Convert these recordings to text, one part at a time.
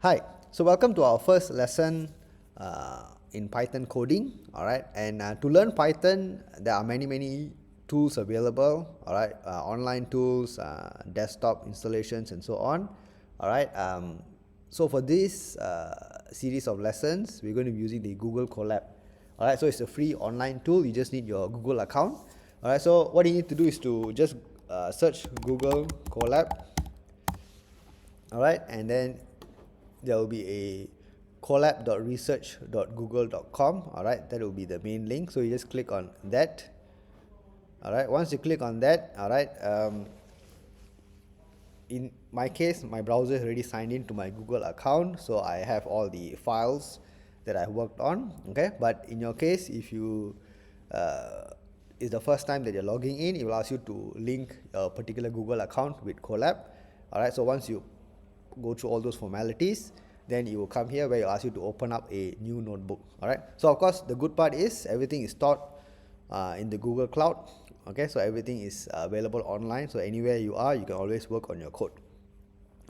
Hi, so welcome to our first lesson in Python coding. Alright, and to learn Python, there are many tools available. Alright, online tools, desktop installations, and so on. Alright, so for this series of lessons, we're going to be using the Google Colab. Alright, so it's a free online tool. You just need your Google account. Alright, so what you need to do is to just search Google Colab. Alright, and then there will be a colab.research.google.com. Alright, that will be the main link. So you just click on that. Alright, once you click on that, alright, in my case, my browser is already signed in to my Google account, so I have all the files that I've worked on. Okay, but in your case, if you it's the first time that you're logging in, it will ask you to link a particular Google account with Colab. Alright, so once you go through all those formalities, then you will come here where it will ask you to open up a new notebook. Alright, so of course the good part is everything is stored in the Google Cloud. Okay, so everything is available online, so anywhere you are, you can always work on your code.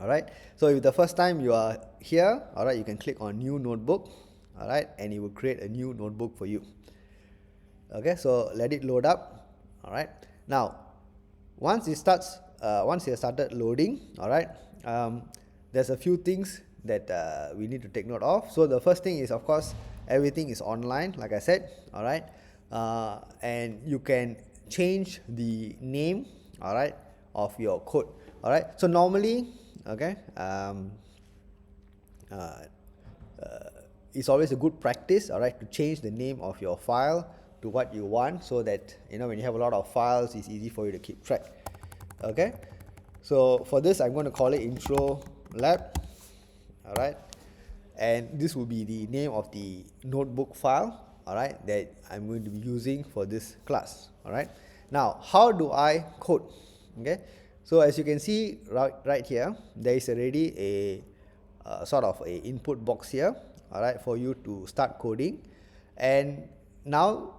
Alright, so if the first time you are here, alright, you can click on new notebook. Alright, and it will create a new notebook for you. Okay, so let it load up. Alright, now once it starts, once it started loading, alright, there's a few things that we need to take note of. So the first thing is, of course, everything is online, like I said. Alright, and you can change the name, alright, of your code. Alright, so normally, okay, it's always a good practice, alright, to change the name of your file to what you want, so that when you have a lot of files, it's easy for you to keep track. Okay, so for this, I'm going to call it intro lab. Alright, and this will be the name of the notebook file, alright, that I'm going to be using for this class. Alright, now how do I code? Okay, so as you can see right here, there is already a sort of a input box here, alright, for you to start coding. And now,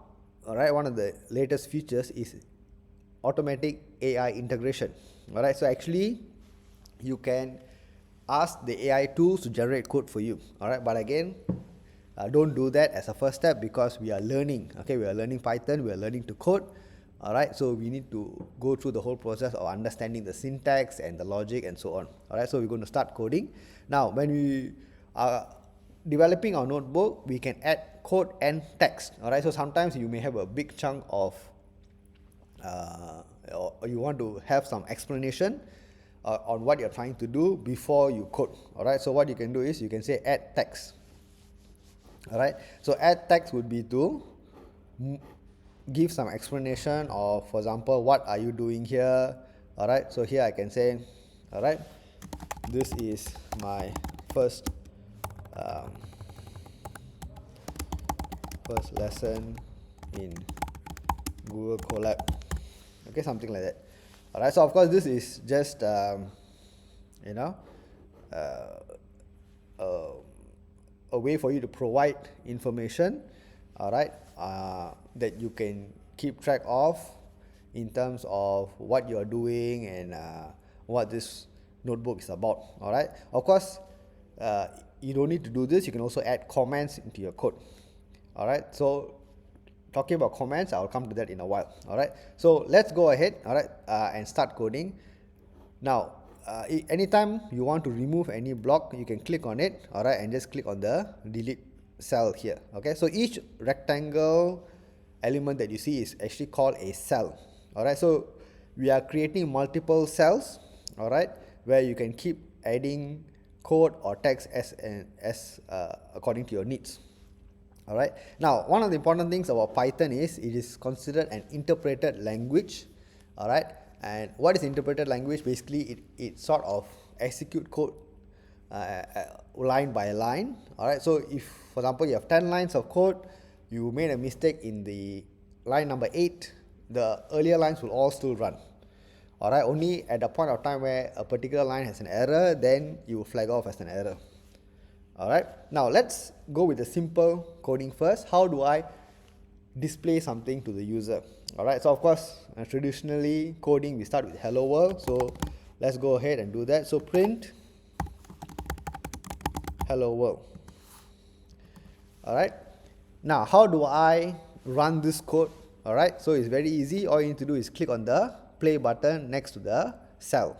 alright, one of the latest features is automatic AI integration. Alright, so actually you can ask the AI tools to generate code for you. Alright, but again, don't do that as a first step, because we are learning. Okay, we are learning Python, we are learning to code. Alright, so we need to go through the whole process of understanding the syntax and the logic and so on. Alright, so we're going to start coding. Now, when we are developing our notebook, we can add code and text. Alright, so sometimes you may have a big chunk of or you want to have some explanation on what you're trying to do before you code. Alright, so what you can do is you can say add text. Alright, so add text would be to give some explanation of, for example, what are you doing here. Alright, so here I can say, alright, this is my first lesson in Google Colab. Okay, something like that. Alright, so of course this is just a way for you to provide information, alright, that you can keep track of in terms of what you are doing and what this notebook is about. Alright, of course, you don't need to do this. You can also add comments into your code. Alright, so talking about comments, I'll come to that in a while. Alright, so let's go ahead, alright, and start coding. Now, anytime you want to remove any block, you can click on it, alright, and just click on the delete cell here. Okay, so each rectangle element that you see is actually called a cell. Alright, so we are creating multiple cells, alright, where you can keep adding code or text as according to your needs. Alright, now one of the important things about Python is it is considered an interpreted language. Alright, and what is interpreted language? Basically, it sort of execute code line by line. Alright, so if, for example, you have 10 lines of code, you made a mistake in the line number 8, the earlier lines will all still run. Alright, only at the point of time where a particular line has an error, then you will flag off as an error. Alright, now let's go with the simple coding first. How do I display something to the user? Alright, so of course, traditionally coding we start with hello world, so let's go ahead and do that. So print hello world. Alright, now how do I run this code? Alright, so it's very easy. All you need to do is click on the play button next to the cell.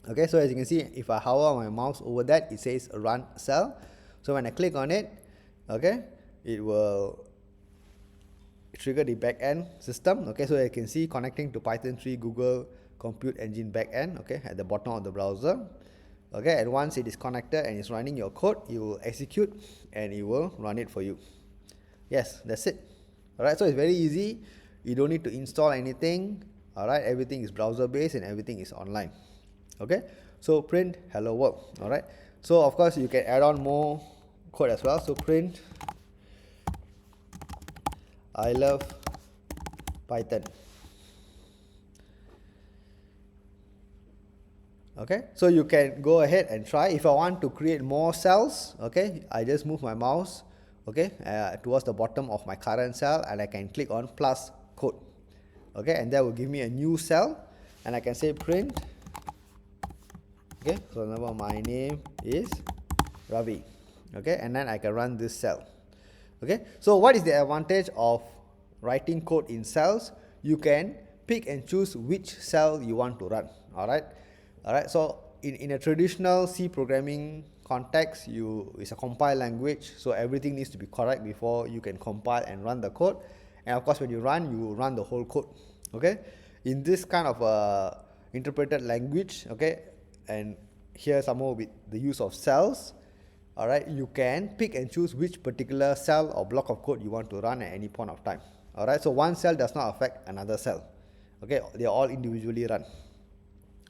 Okay, so as you can see, if I hover my mouse over that, it says run cell. So when I click on it, okay, it will trigger the backend system. Okay, so you can see connecting to Python 3 Google Compute Engine backend, okay, at the bottom of the browser. Okay, and once it is connected and it's running your code, you will execute and it will run it for you. Yes, that's it. Alright, so it's very easy. You don't need to install anything. Alright, everything is browser based and everything is online. Okay, so print hello world. Alright, so of course you can add on more code as well. So print I love Python. Okay, so you can go ahead and try. If I want to create more cells, okay, I just move my mouse, okay, towards the bottom of my current cell, and I can click on plus code. Okay, and that will give me a new cell, and I can say print. Okay, so remember my name is Ravi. Okay, and then I can run this cell. Okay, so what is the advantage of writing code in cells? You can pick and choose which cell you want to run. Alright, so in a traditional C programming context, it's a compile language, so everything needs to be correct before you can compile and run the code. And of course, when you run the whole code. Okay, in this kind of interpreted language, okay, and here somewhere with the use of cells, alright, you can pick and choose which particular cell or block of code you want to run at any point of time. Alright, so one cell does not affect another cell. Okay, they are all individually run.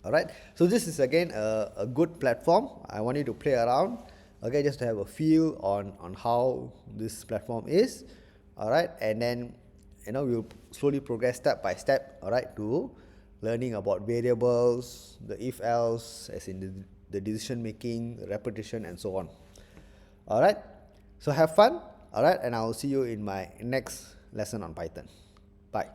Alright, so this is again a good platform. I want you to play around, okay, just to have a feel on how this platform is. Alright, and then we'll slowly progress step by step, alright, to learning about variables, the if else, as in the decision making, the repetition, and so on. Alright, so have fun, alright, and I'll see you in my next lesson on Python. Bye.